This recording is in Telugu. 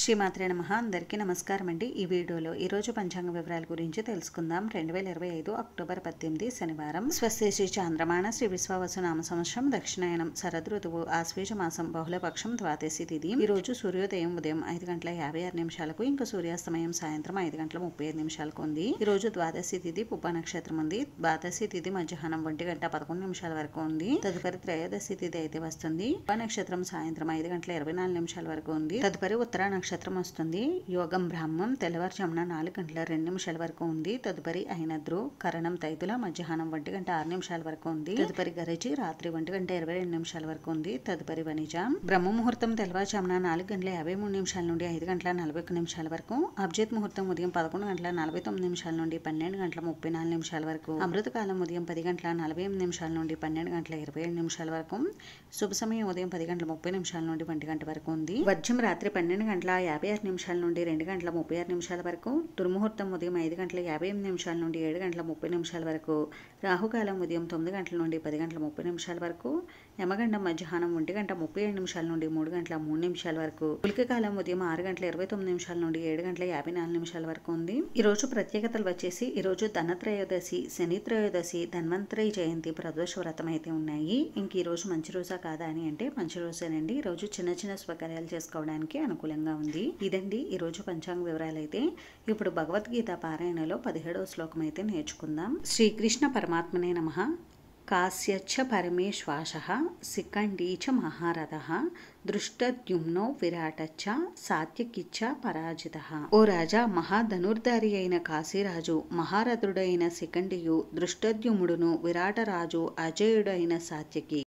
శ్రీమాత్రే నమః. అందరికీ నమస్కారం అండి. ఈ వీడియోలో ఈరోజు పంచాంగ వివరాల గురించి తెలుసుకుందాం. 2025 అక్టోబర్ 18 శనివారం. స్వస్తి శ్రీ చాంద్రమాన శ్రీ విశ్వావసు నామ సంవత్సరం దక్షిణాయనం శరద్ ఋతువు ఆశ్వేజ మాసం బహుళపక్షం ద్వాదశి తిథి. ఈ రోజు సూర్యోదయం ఉదయం 5:56 ఇంకా సూర్యాస్తమయం సాయంత్రం 5:35 ఉంది. ఈ రోజు ద్వాదశి తిథి పుబ్బ నక్షత్రం ఉంది. ద్వాదశి తిథి మధ్యాహ్నం 1:11 వరకు ఉంది. తదుపరి త్రయోదశి తిథి అయితే వస్తుంది. పుబ్బ నక్షత్రం సాయంత్రం 5:24 వరకు ఉంది. తదుపరి ఉత్తర నక్షత్రం వస్తుంది. యోగం బ్రాహ్మం తెల్లవారుజామున 4:02 వరకు ఉంది. తదుపరి అయినద్రు కరణం తైతుల మధ్యాహ్నం 1:06 వరకు ఉంది. తదుపరి గరజి రాత్రి 1:22 వరకు ఉంది. తదుపరి వనిజ బ్రహ్మ ముహూర్తం తెల్లవారుజామున 4:53 నుండి 5:41 వరకు. అభిజిత్ ముహూర్తం ఉదయం 11:49 నుండి 12:34 వరకు. అమృతకాలం ఉదయం 10:48 నుండి 12:27 వరకు. శుభ సమయం ఉదయం 10:30 నుండి 1 గంట వరకు ఉంది. వర్జం రాత్రి 12:56 నుండి 2:36 వరకు. దుర్ముహూర్తం ఉదయం 5:58 నుండి 7:30 వరకు. రాహుకాలం ఉదయం 9 నుండి 10:30 వరకు. యమగండం మధ్యాహ్నం 1:37 నుండి 3:03 వరకు. గుళికకాలం ఉదయం 6:29 నుండి 7:54 వరకు ఉంది. ఈ రోజు ప్రత్యేకతలు వచ్చేసి ఈ రోజు ధనత్రయోదశి, శని త్రయోదశి, ధన్వంతరి జయంతి, ప్రదోష వ్రతం అయితే ఉన్నాయి. ఇంక ఈ రోజు మంచి రోజా కాదా అని అంటే మంచి రోజేనండి. ఈ రోజు చిన్న చిన్న శుభకార్యాలు చేసుకోవడానికి అనుకూలంగా ఉంది. ఇదండి ఈ రోజు పంచాంగ వివరాలు. అయితే ఇప్పుడు భగవద్గీత పారాయణలో 17వ శ్లోకం అయితే నేర్చుకుందాం. శ్రీకృష్ణ పరమాత్మనే నమః. కాస్యచ్చ పరమేశ్వాసః శిఖండీ చ మహారథః దృష్టద్యుమ్నో విరాటచ్చ సాత్యకిచ్చ పరాజితః. ఓ రాజా, మహాధనుర్ధారి అయిన కాశీరాజు, మహారథుడైన శిఖండియు, దృష్టద్యుమ్నుడును, విరాటరాజు, అజేయుడైన సాత్యకి